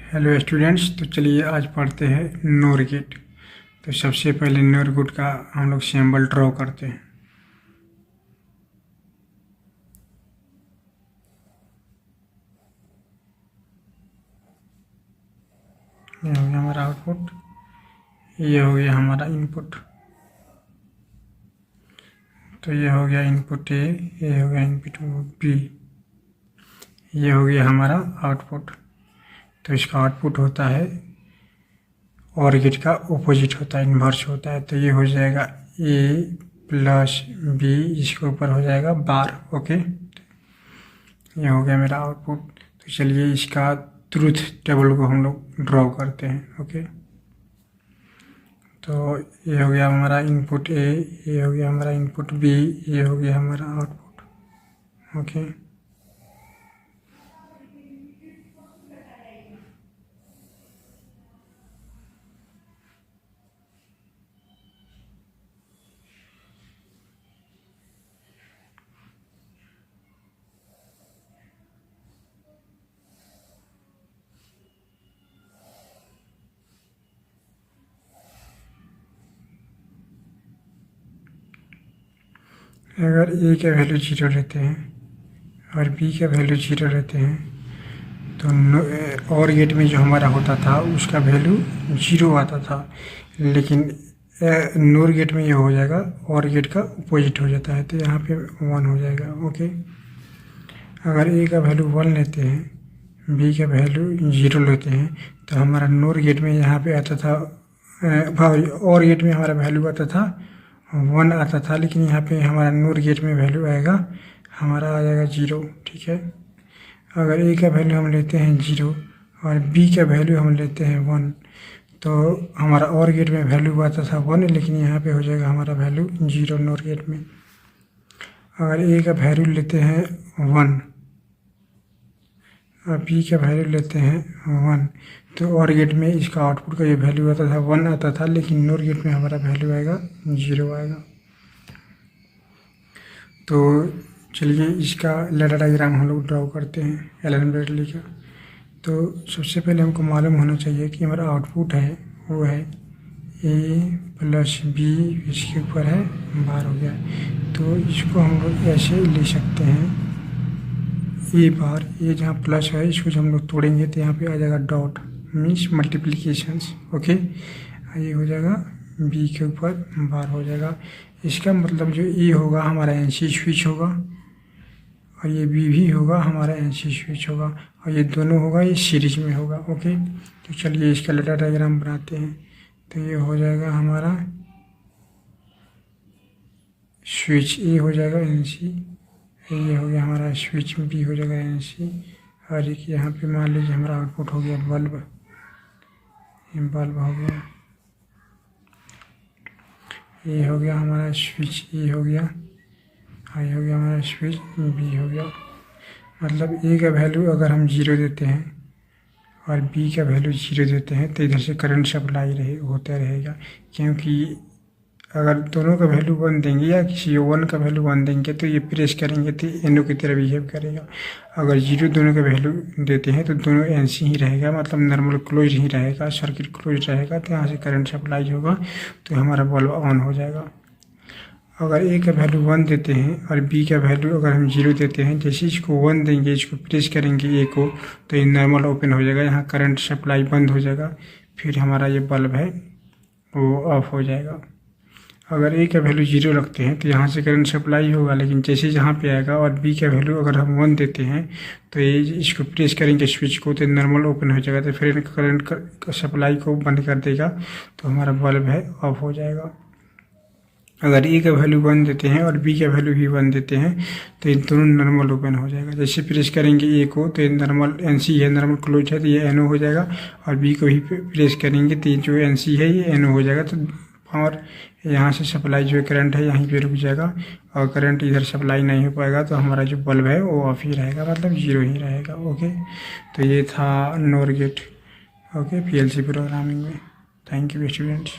Hello students, तो चलिए आज पढ़ते हैं नोर गेट। तो सबसे पहले नोर गेट का हम लोग सिंबल ड्रॉ करते हैं। ये हो गया हमारा आउटपुट, ये हो गया हमारा इनपुट। तो ये हो गया इनपुट ए, ये हो गया इनपुट बी, ये हो गया हमारा आउटपुट। तो इसका आउटपुट होता है और गेट का ऑपोजिट होता है, इन्वर्स होता है। तो ये हो जाएगा ए प्लस बी, इसके ऊपर हो जाएगा बार। ओके, ये हो गया मेरा आउटपुट। तो चलिए इसका ट्रूथ टेबल को हम लोग ड्रॉ करते हैं। ओके, तो ये हो गया हमारा इनपुट ए, ये हो गया हमारा इनपुट बी, ये हो गया हमारा आउटपुट। ओके, अगर ए का वैल्यू 0 रहते हैं और बी का वैल्यू 0 रहते हैं तो और गेट में जो हमारा होता था उसका वैल्यू 0 आता था, लेकिन नोर गेट में ये हो जाएगा और गेट का अपोजिट हो जाता है। तो यहाँ पे 1 हो जाएगा। ओके, अगर ए का वैल्यू 1 लेते हैं, बी का वैल्यू 0 लेते हैं, तो हमारा नोर गेट में यहाँ पे आता था और गेट में हमारा वैल्यू आता था 1 आता था, लेकिन यहाँ पे हमारा नोर गेट में वैल्यू आएगा, हमारा आ जाएगा 0। ठीक है, अगर ए का वैल्यू हम लेते हैं 0 और बी का वैल्यू हम लेते हैं 1, तो हमारा और गेट में वैल्यू आता था 1, लेकिन यहाँ पे हो जाएगा हमारा वैल्यू 0 नोर गेट में। अगर ए का वैल्यू लेते हैं 1 और बी का वैल्यू लेते हैं 1, तो और गेट में इसका आउटपुट का ये वैल्यू आता था 1 आता था, लेकिन नोर गेट में हमारा वैल्यू आएगा 0 आएगा। तो चलिए इसका लेटर डायग्राम हम लोग ड्रॉ करते हैं एलन ब्रैडली का। तो सबसे पहले हमको मालूम होना चाहिए कि हमारा आउटपुट है वो है ए प्लस बी, इसके ऊपर है बार हो गया। तो इसको हम लोग ऐसे ले सकते हैं, ए बार, ये जहाँ प्लस है इसको जब हम लोग तोड़ेंगे तो यहाँ पे आ जाएगा डॉट, मीन्स मल्टीप्लिकेशंस। ओके, ये हो जाएगा बी के ऊपर बार हो जाएगा। इसका मतलब जो ए होगा हमारा एनसी स्विच होगा और ये बी भी होगा हमारा एनसी स्विच होगा, और ये दोनों होगा ये सीरीज में होगा। ओके, तो चलिए इसका लेटर डायग्राम बनाते हैं। तो ये हो जाएगा हमारा स्विच, ए हो जाएगा एनसी, ये हो गया हमारा स्विच, बी हो जाएगा एनसी, और एक यहाँ पे मान लीजिए हमारा आउटपुट हो गया बल्ब, ये बल्ब हो गया, ये हो गया हमारा स्विच, ये हो गया, ये हो गया हमारा स्विच, बी हो गया। मतलब ए का वैल्यू अगर हम 0 देते हैं और बी का वैल्यू 0 देते हैं तो इधर से करंट सप्लाई होता रहेगा, क्योंकि अगर दोनों का वैल्यू 1 देंगे या किसी 1 का वैल्यू 1 देंगे तो ये प्रेस करेंगे तो एनओ की तरह बिहेव करेगा। अगर 0 दोनों का वैल्यू देते हैं तो दोनों एनसी ही रहेगा, मतलब नॉर्मल क्लोज ही रहेगा, सर्किट क्लोज रहेगा, तो यहाँ से करंट सप्लाई होगा तो हमारा बल्ब ऑन हो जाएगा। अगर ए का वैल्यू 1 देते हैं और बी का वैल्यू अगर हम 0 देते हैं, जैसे इसको 1 देंगे, इसको प्रेस करेंगे ए को, तो ये नॉर्मल ओपन हो जाएगा, यहाँ करंट सप्लाई बंद हो जाएगा, फिर हमारा ये बल्ब है वो ऑफ हो जाएगा। अगर ए का वैल्यू 0 रखते हैं तो यहाँ से करंट सप्लाई होगा, लेकिन जैसे जहाँ पे आएगा और बी का वैल्यू अगर हम 1 देते हैं तो ये इसको प्रेस करेंगे स्विच को, तो नॉर्मल ओपन हो जाएगा, तो फिर करंट सप्लाई को बंद कर देगा, तो हमारा बल्ब है ऑफ हो जाएगा। अगर ए का वैल्यू 1 देते हैं और बी का वैल्यू भी 1 देते हैं तो ये दोनों नॉर्मल ओपन हो जाएगा। जैसे प्रेस करेंगे ए को तो ये नॉर्मल एनसी है, नॉर्मल क्लोज है, तो ये एनओ हो जाएगा, और बी को भी प्रेस करेंगे तो जो एनसी है ये एनओ हो जाएगा। तो और यहाँ से सप्लाई जो करंट है यहीं पे रुक जाएगा और करंट इधर सप्लाई नहीं हो पाएगा, तो हमारा जो बल्ब है वो ऑफ ही रहेगा, मतलब 0 ही रहेगा। ओके, तो ये था NOR gate. Okay, PLC programming में। Thank you students.